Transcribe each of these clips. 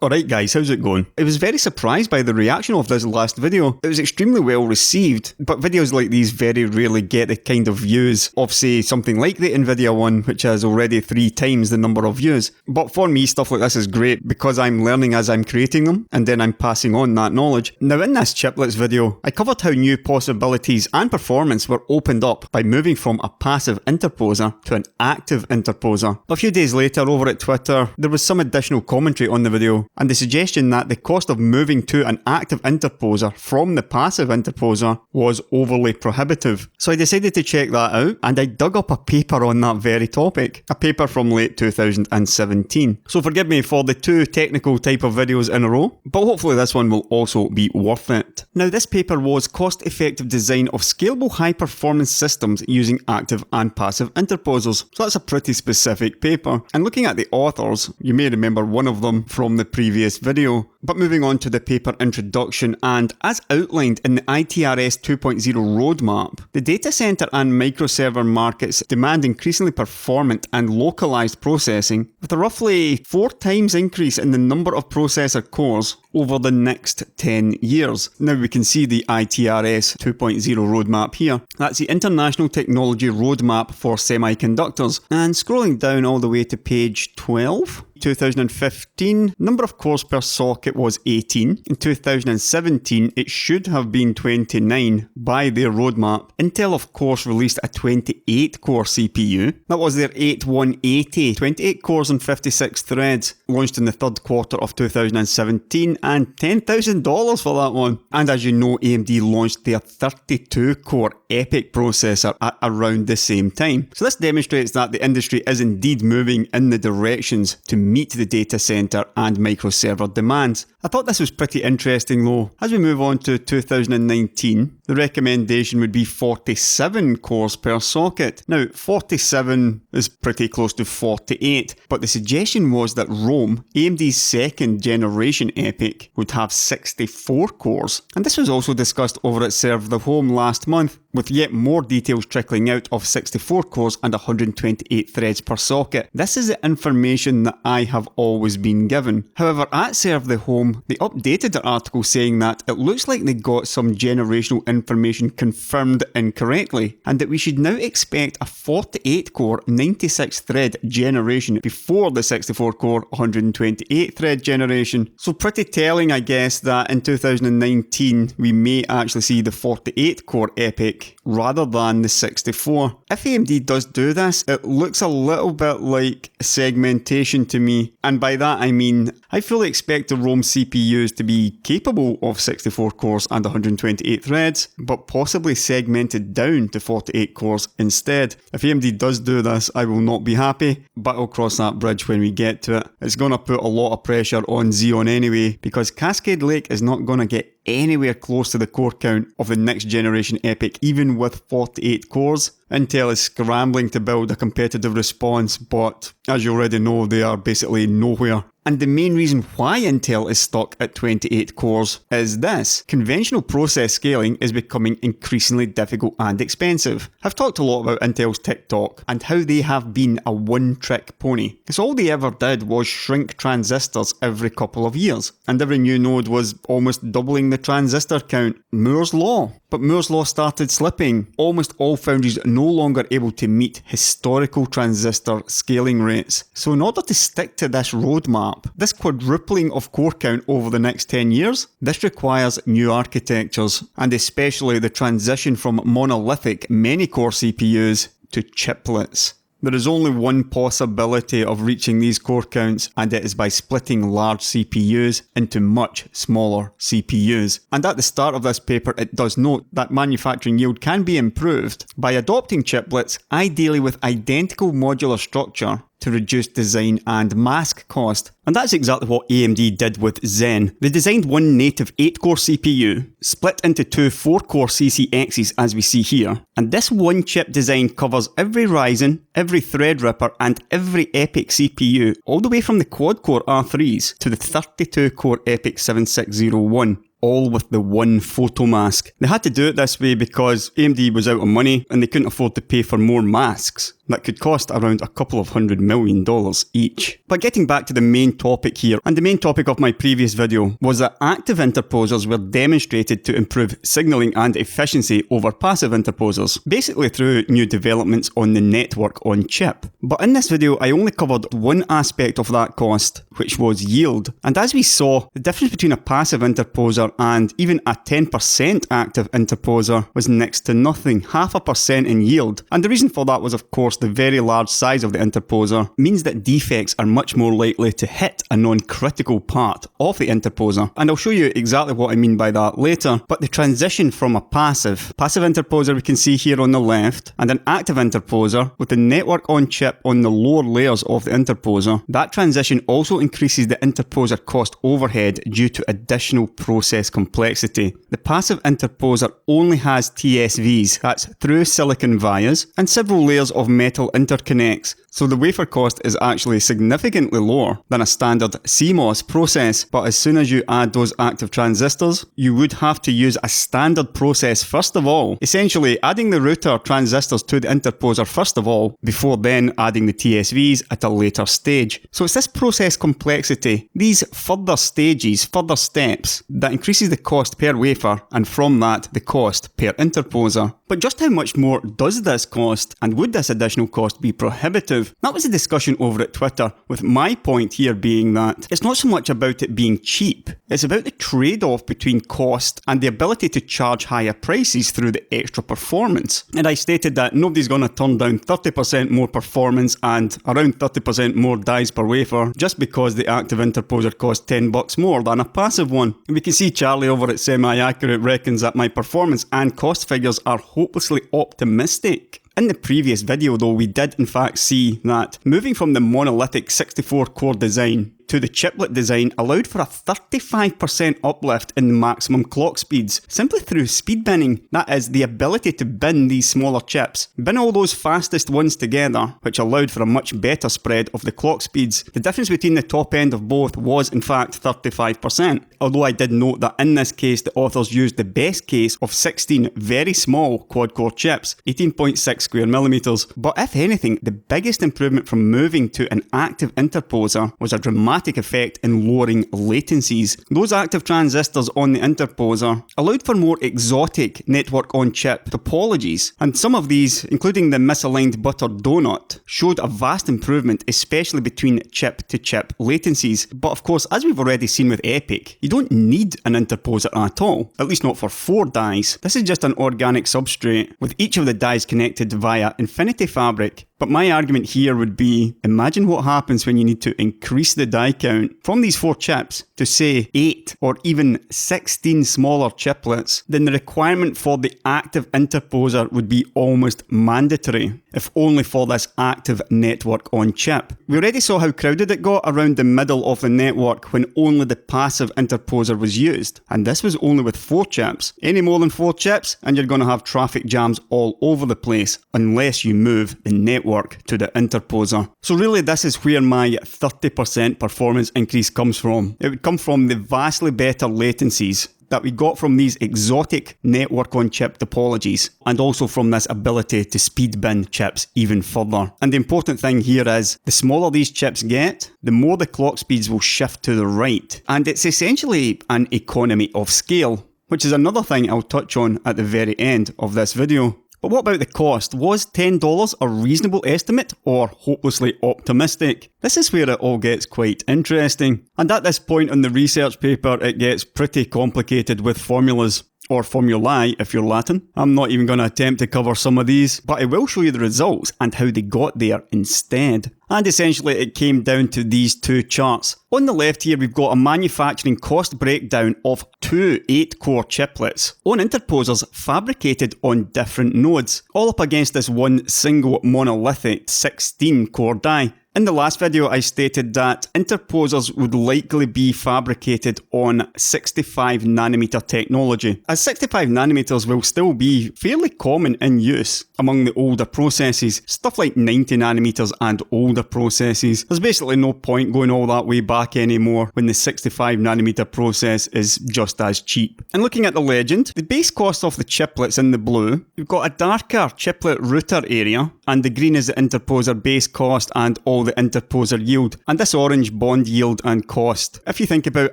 Alright guys, how's it going? I was very surprised by the reaction of this last video. It was extremely well received, but videos like these very rarely get the kind of views of, say, something like the Nvidia one, which has already 3 times the number of views. But for me, stuff like this is great because I'm learning as I'm creating them, and then I'm passing on that knowledge. Now in this Chiplets video, I covered how new possibilities and performance were opened up by moving from a passive interposer to an active interposer. A few days later, over at Twitter, there was some additional commentary on the video, and the suggestion that the cost of moving to an active interposer from the passive interposer was overly prohibitive. So I decided to check that out, and I dug up a paper on that very topic, a paper from late 2017. So forgive me for the 2 technical type of videos in a row, but hopefully this one will also be worth it. Now this paper was cost-effective design of scalable high-performance systems using active and passive interposers. So that's a pretty specific paper. And looking at the authors, you may remember one of them from the previous video. But moving on to the paper introduction, and as outlined in the ITRS 2.0 roadmap, the data center and microserver markets demand increasingly performant and localized processing, with a roughly 4 times increase in the number of processor cores over the next 10 years. Now we can see the ITRS 2.0 roadmap here. That's the International Technology Roadmap for Semiconductors. And scrolling down all the way to page 12, 2015, number of cores per socket was 18. In 2017, it should have been 29 by their roadmap. Intel, of course, released a 28-core CPU. That was their 8180, 28 cores and 56 threads, launched in the 3rd quarter of 2017, and $10,000 for that one. And as you know, AMD launched their 32-core EPYC processor at around the same time. So this demonstrates that the industry is indeed moving in the directions to meet the data center and microserver demands. I thought this was pretty interesting though. As we move on to 2019, the recommendation would be 47 cores per socket. Now, 47 is pretty close to 48, but the suggestion was that Rome, AMD's 2nd generation EPYC, would have 64 cores. And this was also discussed over at Serve the Home last month, with yet more details trickling out of 64 cores and 128 threads per socket. This is the information that I have always been given. However, at Serve the Home, they updated their article saying that it looks like they got some generational information confirmed incorrectly, and that we should now expect a 48 core 96 thread generation before the 64 core 128 thread generation. So pretty telling, I guess, that in 2019 we may actually see the 48 core EPYC rather than the 64. If AMD does do this, it looks a little bit like segmentation to me, and by that I mean I fully expect the Rome CPUs to be capable of 64 cores and 128 threads, but possibly segmented down to 48 cores instead. If AMD does do this, I will not be happy, but I'll cross that bridge when we get to it. It's going to put a lot of pressure on Xeon anyway, because Cascade Lake is not going to get anywhere close to the core count of the next generation EPYC, even with 48 cores. Intel is scrambling to build a competitive response, but as you already know, they are basically nowhere. And the main reason why Intel is stuck at 28 cores is this: conventional process scaling is becoming increasingly difficult and expensive. I've talked a lot about Intel's TikTok and how they have been a one-trick pony, because all they ever did was shrink transistors every couple of years, and every new node was almost doubling the transistor count. Moore's Law. But Moore's Law started slipping. Almost all foundries are no longer able to meet historical transistor scaling rates. So in order to stick to this roadmap, this quadrupling of core count over the next 10 years, this requires new architectures, and especially the transition from monolithic many-core CPUs to chiplets. There is only one possibility of reaching these core counts, and it is by splitting large CPUs into much smaller CPUs. And at the start of this paper, it does note that manufacturing yield can be improved by adopting chiplets, ideally with identical modular structure, to reduce design and mask cost. And that's exactly what AMD did with Zen. They designed one native 8-core CPU, split into 2 4-core CCXs as we see here, and this one chip design covers every Ryzen, every Threadripper and every EPYC CPU, all the way from the quad-core R3s to the 32-core EPYC 7601. All with the one photo mask. They had to do it this way because AMD was out of money and they couldn't afford to pay for more masks. that could cost around a couple of $100 million each. But getting back to the main topic here, and the main topic of my previous video was that active interposers were demonstrated to improve signaling and efficiency over passive interposers, basically through new developments on the network on chip. But in this video, I only covered one aspect of that cost, which was yield. And as we saw, the difference between a passive interposer and even a 10% active interposer was next to nothing, 0.5% in yield. And the reason for that was, of course, the very large size of the interposer means that defects are much more likely to hit a non-critical part of the interposer. And I'll show you exactly what I mean by that later. But the transition from a passive interposer we can see here on the left, and an active interposer with the network on chip on the lower layers of the interposer, that transition also increases the interposer cost overhead due to additional process complexity. The passive interposer only has TSVs, that's through silicon vias, and several layers of metal interconnects, so the wafer cost is actually significantly lower than a standard CMOS process. But as soon as you add those active transistors, you would have to use a standard process first of all, essentially adding the router transistors to the interposer first of all, before then adding the TSVs at a later stage. So it's this process complexity, these further stages, further steps, that increases the cost per wafer, and from that the cost per interposer. But just how much more does this cost, and would this additional cost be prohibitive? That was a discussion over at Twitter, with my point here being that it's not so much about it being cheap, it's about the trade-off between cost and the ability to charge higher prices through the extra performance. And I stated that nobody's going to turn down 30% more performance and around 30% more dies per wafer just because the active interposer costs $10 more than a passive one. And we can see Charlie over at Semi-Accurate reckons that my performance and cost figures are hopelessly optimistic. In the previous video though, we did in fact see that moving from the monolithic 64-core design to the chiplet design allowed for a 35% uplift in maximum clock speeds, simply through speed binning. That is, the ability to bin these smaller chips. Bin all those fastest ones together, which allowed for a much better spread of the clock speeds. The difference between the top end of both was in fact 35%, although I did note that in this case the authors used the best case of 16 very small quad-core chips, 18.6 square millimeters. But if anything, the biggest improvement from moving to an active interposer was a dramatic effect in lowering latencies. Those active transistors on the interposer allowed for more exotic network-on-chip topologies, and some of these, including the misaligned buttered donut, showed a vast improvement, especially between chip-to-chip latencies. But of course, as we've already seen with EPIC, you don't need an interposer at all, at least not for 4 dies. This is just an organic substrate, with each of the dies connected via Infinity Fabric. But my argument here would be, imagine what happens when you need to increase the die count from these 4 chips to say 8 or even 16 smaller chiplets. Then the requirement for the active interposer would be almost mandatory, if only for this active network on chip. We already saw how crowded it got around the middle of the network when only the passive interposer was used, and this was only with 4 chips. Any more than 4 chips and you're going to have traffic jams all over the place, unless you move the network to the interposer. So really this is where my 30% performance increase comes from. It would come from the vastly better latencies that we got from these exotic network-on-chip topologies, and also from this ability to speed bin chips even further. And the important thing here is, the smaller these chips get, the more the clock speeds will shift to the right. And it's essentially an economy of scale, which is another thing I'll touch on at the very end of this video. But what about the cost? Was $10 a reasonable estimate or hopelessly optimistic? This is where it all gets quite interesting. And at this point in the research paper, it gets pretty complicated with formulas. Or formulae if you're Latin. I'm not even going to attempt to cover some of these, but I will show you the results and how they got there instead. And essentially it came down to these 2 charts. On the left here we've got a manufacturing cost breakdown of 2 8-core chiplets on interposers fabricated on different nodes, all up against this one single monolithic 16-core die. In the last video I stated that interposers would likely be fabricated on 65nm technology, as 65nm will still be fairly common in use among the older processes, stuff like 90nm and older processes. There's basically no point going all that way back anymore when the 65nm process is just as cheap. And looking at the legend, the base cost of the chiplets in the blue, you've got a darker chiplet router area and the green is the Interposer base cost and all the Interposer yield, and this orange bond yield and cost. If you think about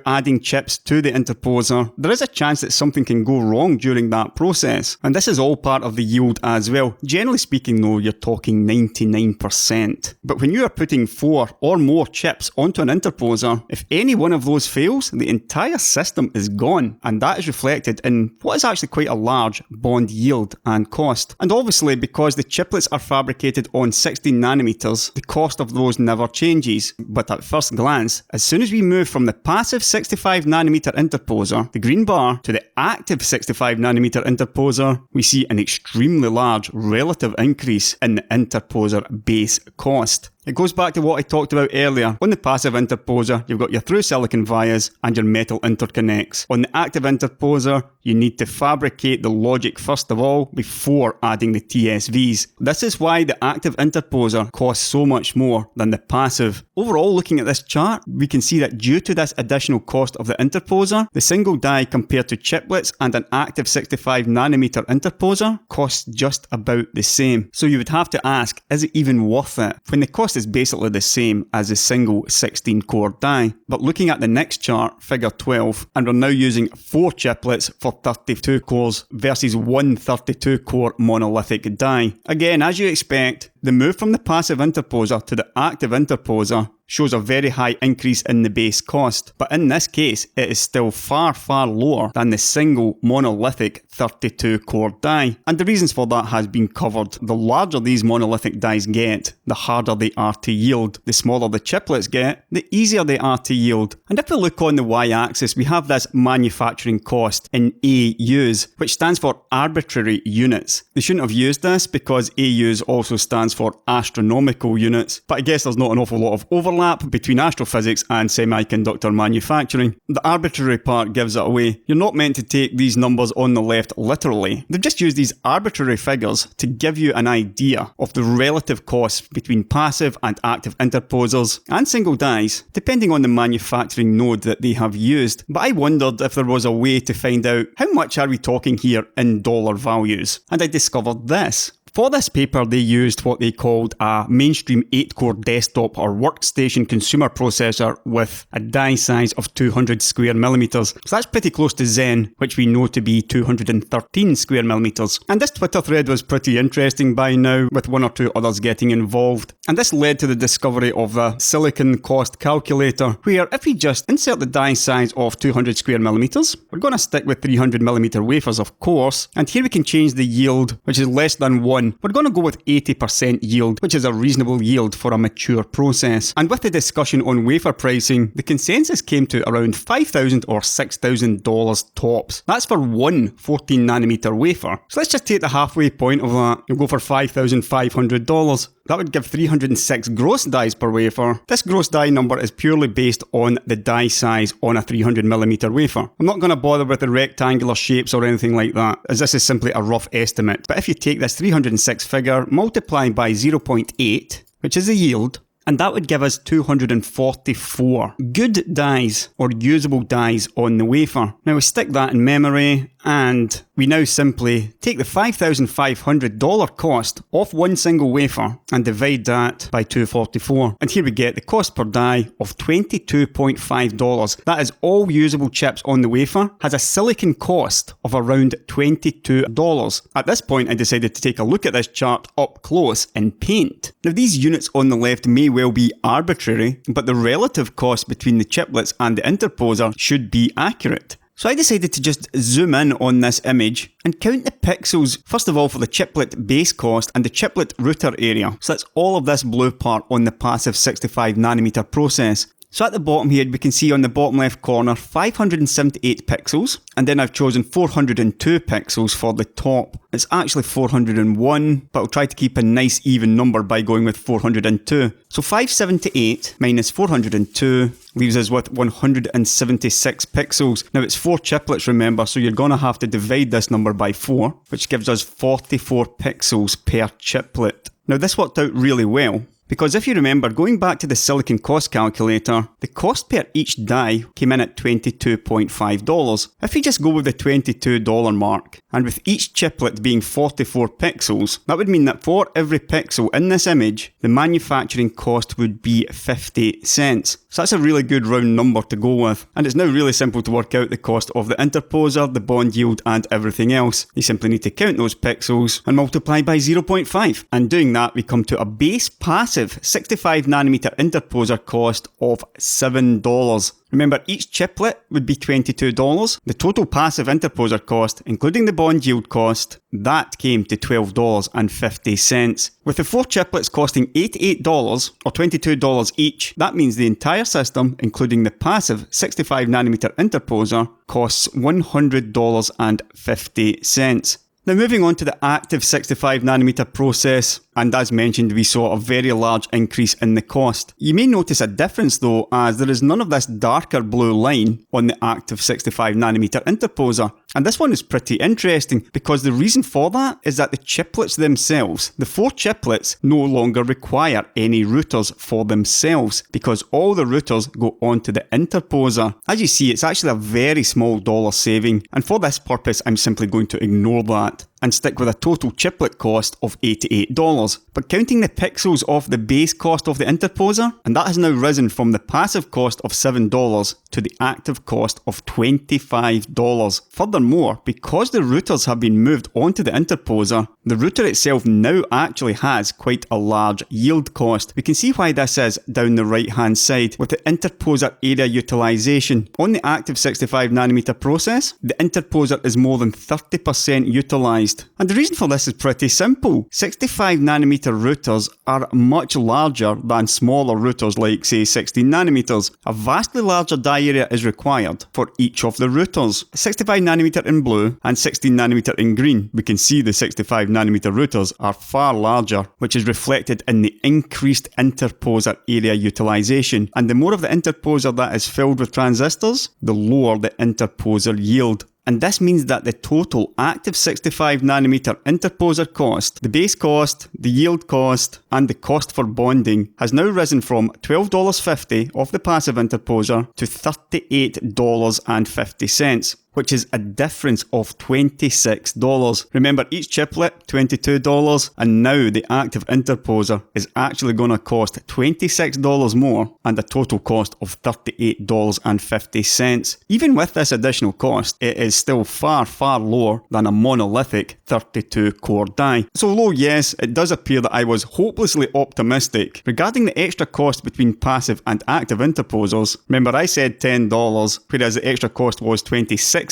adding chips to the Interposer, there is a chance that something can go wrong during that process, and this is all part of the yield as well. Generally speaking though, you're talking 99%. But when you are putting 4 or more chips onto an Interposer, if any one of those fails, the entire system is gone, and that is reflected in what is actually quite a large bond yield and cost. And obviously, because the chiplets are fabricated on 16 nanometers, the cost of those never changes. But at first glance, as soon as we move from the passive 65 nanometer interposer, the green bar, to the active 65 nanometer interposer, we see an extremely large relative increase in the interposer base cost. It goes back to what I talked about earlier. On the passive interposer, you've got your through silicon vias and your metal interconnects. On the active interposer, you need to fabricate the logic first of all before adding the TSVs. This is why the active interposer costs so much more than the passive. Overall, looking at this chart, we can see that due to this additional cost of the interposer, the single die compared to chiplets and an active 65 nanometer interposer costs just about the same. So you would have to ask, is it even worth it when the cost is basically the same as a single 16 core die? But looking at the next chart, figure 12, and we're now using 4 chiplets for 32 cores versus one 32 core monolithic die. Again, as you expect, the move from the passive interposer to the active interposer shows a very high increase in the base cost, but in this case it is still far lower than the single monolithic 32 core die, and the reasons for that has been covered. The larger these monolithic dies get, the harder they are to yield. The smaller the chiplets get, the easier they are to yield. And if we look on the y-axis, we have this manufacturing cost in AUs, which stands for arbitrary units. They shouldn't have used this because AUs also stands for astronomical units, but I guess there's not an awful lot of overlap between astrophysics and semiconductor manufacturing. The arbitrary part gives it away. You're not meant to take these numbers on the left literally. They've just used these arbitrary figures to give you an idea of the relative costs between passive and active interposers and single dies, depending on the manufacturing node that they have used. But I wondered if there was a way to find out how much are we talking here in dollar values, and I discovered this. For this paper, they used what they called a mainstream 8-core desktop or workstation consumer processor with a die size of 200 square millimeters. So that's pretty close to Zen, which we know to be 213 square millimeters. And this Twitter thread was pretty interesting by now, with 1 or 2 others getting involved. And this led to the discovery of the silicon cost calculator, where if we just insert the die size of 200 square millimeters, we're going to stick with 300 millimeter wafers, of course, and here we can change the yield, which is less than 1. We're going to go with 80% yield, which is a reasonable yield for a mature process. And with the discussion on wafer pricing, the consensus came to around $5,000 or $6,000 tops. That's for one 14 nanometer wafer. So let's just take the halfway point of that and go for $5,500. That would give 306 gross dies per wafer. This gross die number is purely based on the die size on a 300mm wafer. I'm not going to bother with the rectangular shapes or anything like that, as this is simply a rough estimate. But if you take this 306 figure, multiply by 0.8, which is the yield, and that would give us 244 good dies or usable dies on the wafer. Now we stick that in memory, and we now simply take the $5,500 cost of one single wafer and divide that by 244. And here we get the cost per die of $22.5. That is all usable chips on the wafer, has a silicon cost of around $22. At this point I decided to take a look at this chart up close in paint. Now these units on the left may well be arbitrary, but the relative cost between the chiplets and the interposer should be accurate. So I decided to just zoom in on this image and count the pixels, first of all for the chiplet base cost and the chiplet router area. So that's all of this blue part on the passive 65 nanometer process. So at the bottom here, we can see on the bottom left corner 578 pixels, and then I've chosen 402 pixels for the top. It's actually 401, but I'll try to keep a nice even number by going with 402. So 578 minus 402 leaves us with 176 pixels. Now it's 4 chiplets, remember, so you're going to have to divide this number by 4, which gives us 44 pixels per chiplet. Now this worked out really well. Because if you remember, going back to the silicon cost calculator, the cost per each die came in at $22.5. If you just go with the $22 mark, and with each chiplet being 44 pixels, that would mean that for every pixel in this image, the manufacturing cost would be 50 cents. So that's a really good round number to go with. And it's now really simple to work out the cost of the interposer, the bond yield, and everything else. You simply need to count those pixels and multiply by 0.5. And doing that, we come to a base passive 65nm interposer cost of $7. Remember, each chiplet would be $22. The total passive interposer cost, including the bond yield cost, that came to $12.50. With the 4 chiplets costing $88 or $22 each, that means the entire system, including the passive 65nm interposer, costs $100.50. Now moving on to the active 65nm process, and as mentioned, we saw a very large increase in the cost. You may notice a difference though, as there is none of this darker blue line on the active 65nm interposer. And this one is pretty interesting because the reason for that is that the chiplets themselves, the 4 chiplets, no longer require any routers for themselves because all the routers go onto the interposer. As you see, it's actually a very small dollar saving, and for this purpose, I'm simply going to ignore that and stick with a total chiplet cost of $88. But counting the pixels off the base cost of the interposer, and that has now risen from the passive cost of $7 to the active cost of $25. Furthermore, because the routers have been moved onto the interposer, the router itself now actually has quite a large yield cost. We can see why this is down the right hand side with the interposer area utilization. On the active 65nm process, the interposer is more than 30% utilized. And the reason for this is pretty simple. 65nm routers are much larger than smaller routers like, say, 16nm. A vastly larger die area is required for each of the routers. 65nm in blue and 16nm in green. We can see the 65nm routers are far larger, which is reflected in the increased interposer area utilization. And the more of the interposer that is filled with transistors, the lower the interposer yield. And this means that the total active 65nm interposer cost, the base cost, the yield cost, and the cost for bonding has now risen from $12.50 of the passive interposer to $38.50. Which is a difference of $26. Remember, each chiplet, $22, and now the active interposer is actually going to cost $26 more and a total cost of $38.50. Even with this additional cost, it is still far, far lower than a monolithic 32-core die. So although yes, it does appear that I was hopelessly optimistic regarding the extra cost between passive and active interposers. Remember, I said $10, whereas the extra cost was $26.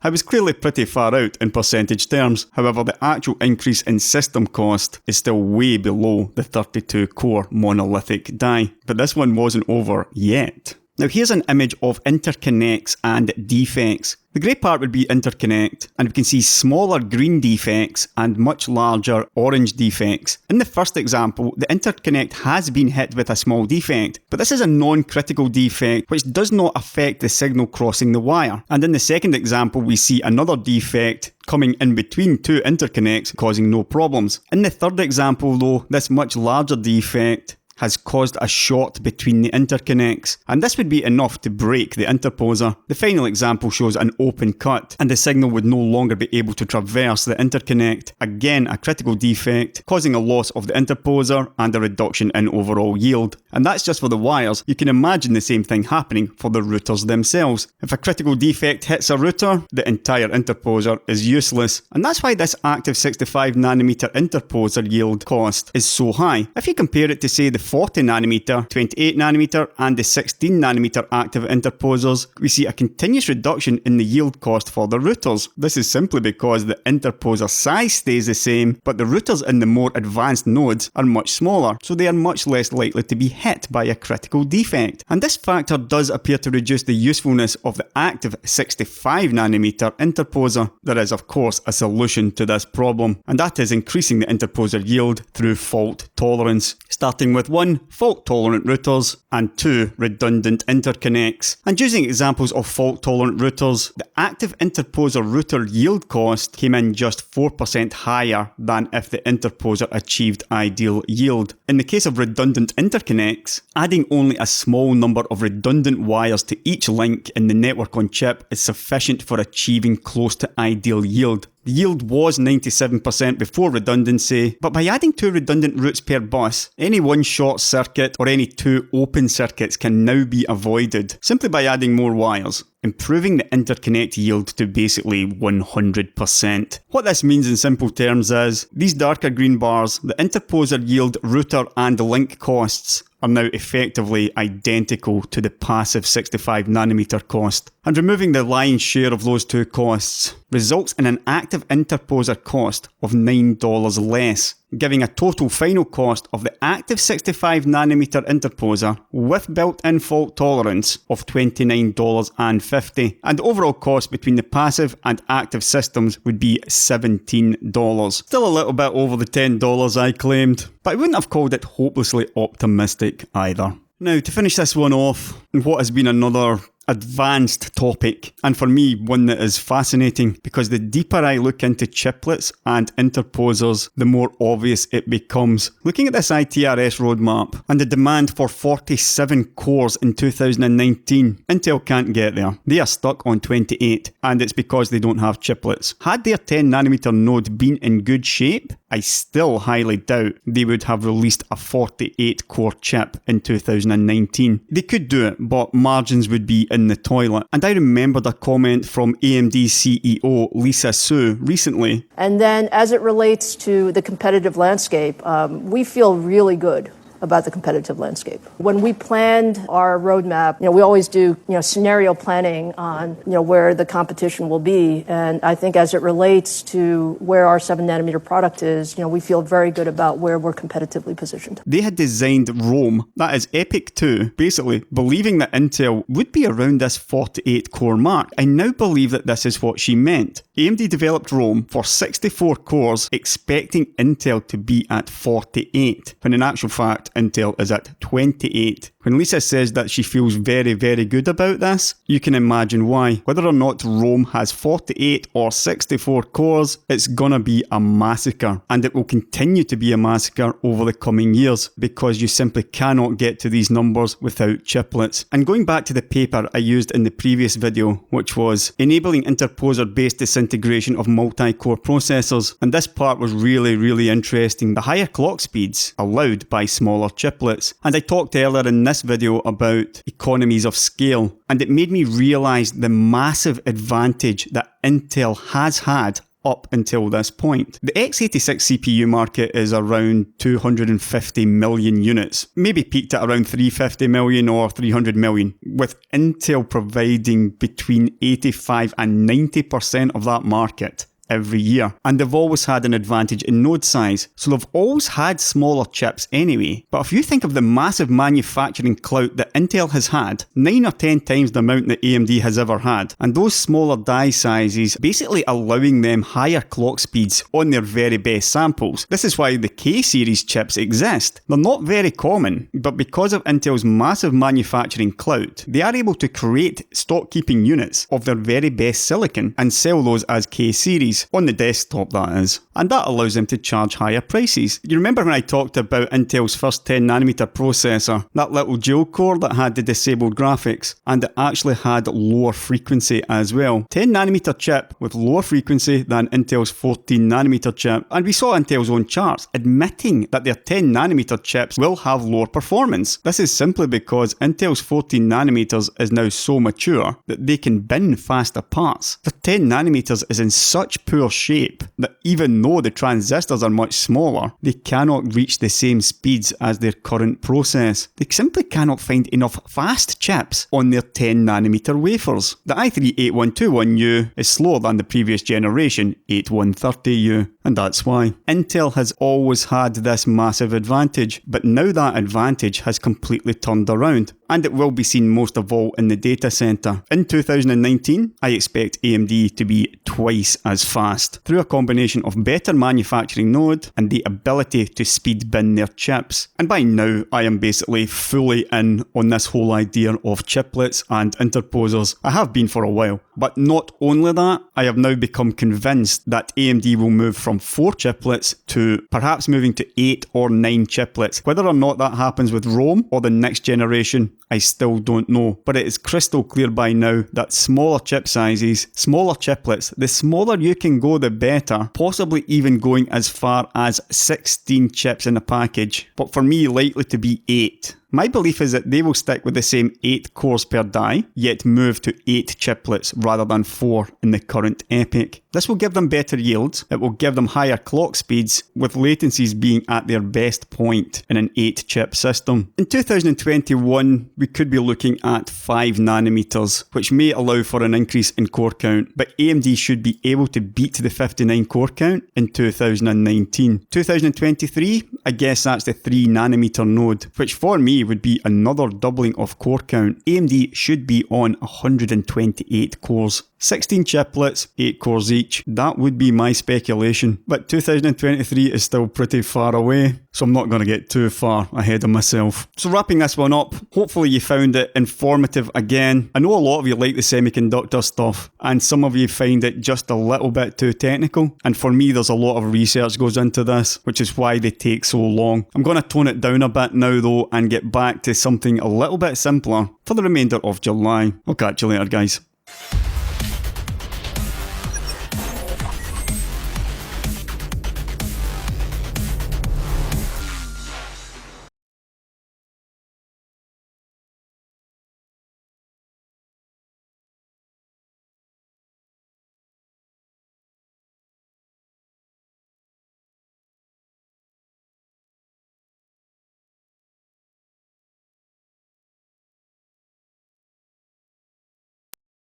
I was clearly pretty far out in percentage terms. However, the actual increase in system cost is still way below the 32-core monolithic die. But this one wasn't over yet. Now here's an image of interconnects and defects. The grey part would be interconnect, and we can see smaller green defects and much larger orange defects. In the first example, the interconnect has been hit with a small defect, but this is a non-critical defect which does not affect the signal crossing the wire. And in the second example, we see another defect coming in between 2 interconnects causing no problems. In the third example though, this much larger defect has caused a short between the interconnects, and this would be enough to break the interposer. The final example shows an open cut, and the signal would no longer be able to traverse the interconnect. Again, a critical defect, causing a loss of the interposer and a reduction in overall yield. And that's just for the wires. You can imagine the same thing happening for the routers themselves. If a critical defect hits a router, the entire interposer is useless. And that's why this active 65nm interposer yield cost is so high. If you compare it to, say, the 40nm, 28nm and the 16nm active interposers, we see a continuous reduction in the yield cost for the routers. This is simply because the interposer size stays the same, but the routers in the more advanced nodes are much smaller, so they are much less likely to be hit by a critical defect. And this factor does appear to reduce the usefulness of the active 65nm interposer. There is of course a solution to this problem, and that is increasing the interposer yield through fault tolerance. Starting with 1. Fault-tolerant routers, and 2. Redundant interconnects. And using examples of fault-tolerant routers, the active Interposer router yield cost came in just 4% higher than if the Interposer achieved ideal yield. In the case of redundant interconnects, adding only a small number of redundant wires to each link in the network on chip is sufficient for achieving close to ideal yield. The yield was 97% before redundancy, but by adding 2 redundant routes per bus, any one short circuit or any 2 open circuits can now be avoided simply by adding more wires, improving the interconnect yield to basically 100%. What this means in simple terms is, these darker green bars, the Interposer yield, router and link costs, are now effectively identical to the passive 65nm cost. And removing the lion's share of those two costs results in an active Interposer cost of $9 less, giving a total final cost of the active 65nm Interposer with built-in fault tolerance of $29.50, and the overall cost between the passive and active systems would be $17. Still a little bit over the $10 I claimed, but I wouldn't have called it hopelessly optimistic either. Now, to finish this one off, what has been another advanced topic, and for me one that is fascinating, because the deeper I look into chiplets and interposers, the more obvious it becomes. Looking at this ITRS roadmap and the demand for 47 cores in 2019, Intel can't get there. They are stuck on 28, and it's because they don't have chiplets. Had their 10nm node been in good shape, I still highly doubt they would have released a 48 core chip in 2019. They could do it, but margins would be in the toilet. And I remembered a comment from AMD CEO Lisa Su recently. And then as it relates to the competitive landscape, we feel really good about the competitive landscape. When we planned our roadmap, we always do, scenario planning on, where the competition will be. And I think as it relates to where our 7nm product is, we feel very good about where we're competitively positioned. They had designed Rome, that is EPIC 2, basically believing that Intel would be around this 48 core mark. I now believe that this is what she meant. AMD developed Rome for 64 cores, expecting Intel to be at 48, when in actual fact, Intel is at 28. When Lisa says that she feels very, very good about this, you can imagine why. Whether or not Rome has 48 or 64 cores, it's gonna be a massacre. And it will continue to be a massacre over the coming years, because you simply cannot get to these numbers without chiplets. And going back to the paper I used in the previous video, which was enabling interposer-based disintegration of multi-core processors, and this part was really, really interesting. The higher clock speeds allowed by smaller chiplets. And I talked earlier in this video about economies of scale, and it made me realise the massive advantage that Intel has had up until this point. The x86 CPU market is around 250 million units, maybe peaked at around 350 million or 300 million, with Intel providing between 85 and 90% of that market every year. And they've always had an advantage in node size, so they've always had smaller chips anyway. But if you think of the massive manufacturing clout that Intel has had, 9 or 10 times the amount that AMD has ever had, and those smaller die sizes basically allowing them higher clock speeds on their very best samples. This is why the K-series chips exist. They're not very common, but because of Intel's massive manufacturing clout, they are able to create stock-keeping units of their very best silicon and sell those as K-series. On the desktop, that is. And that allows them to charge higher prices. You remember when I talked about Intel's first 10nm processor, that little dual core that had the disabled graphics, and it actually had lower frequency as well. 10nm chip with lower frequency than Intel's 14nm chip. And we saw Intel's own charts admitting that their 10nm chips will have lower performance. This is simply because Intel's 14nm is now so mature that they can bin faster parts. The 10nm is in such poor shape that even though the transistors are much smaller, they cannot reach the same speeds as their current process. They simply cannot find enough fast chips on their 10nm wafers. The i3-8121U is slower than the previous generation 8130U, and that's why. Intel has always had this massive advantage, but now that advantage has completely turned around, and it will be seen most of all in the data center. In 2019, I expect AMD to be twice as fast through a combination of better manufacturing node and the ability to speed bin their chips. And by now, I am basically fully in on this whole idea of chiplets and interposers. I have been for a while. But not only that, I have now become convinced that AMD will move from 4 chiplets to perhaps moving to 8 or 9 chiplets. Whether or not that happens with Rome or the next generation, I still don't know. But it is crystal clear by now that smaller chip sizes, smaller chiplets, the smaller you can go the better, possibly even going as far as 16 chips in a package. But for me, likely to be 8. My belief is that they will stick with the same 8 cores per die, yet move to 8 chiplets rather than 4 in the current EPYC. This will give them better yields, it will give them higher clock speeds, with latencies being at their best point in an 8-chip system. In 2021, we could be looking at 5 nanometers, which may allow for an increase in core count, but AMD should be able to beat the 59 core count in 2019. 2023, I guess that's the 3 nanometer node, which for me would be another doubling of core count. AMD should be on 128 cores. 16 chiplets, 8 cores each. That would be my speculation. But 2023 is still pretty far away, so I'm not going to get too far ahead of myself. So wrapping this one up, hopefully you found it informative again. I know a lot of you like the semiconductor stuff, and some of you find it just a little bit too technical. And for me, there's a lot of research goes into this, which is why they take so long. I'm going to tone it down a bit now though, and get back to something a little bit simpler for the remainder of July. I'll catch you later, guys.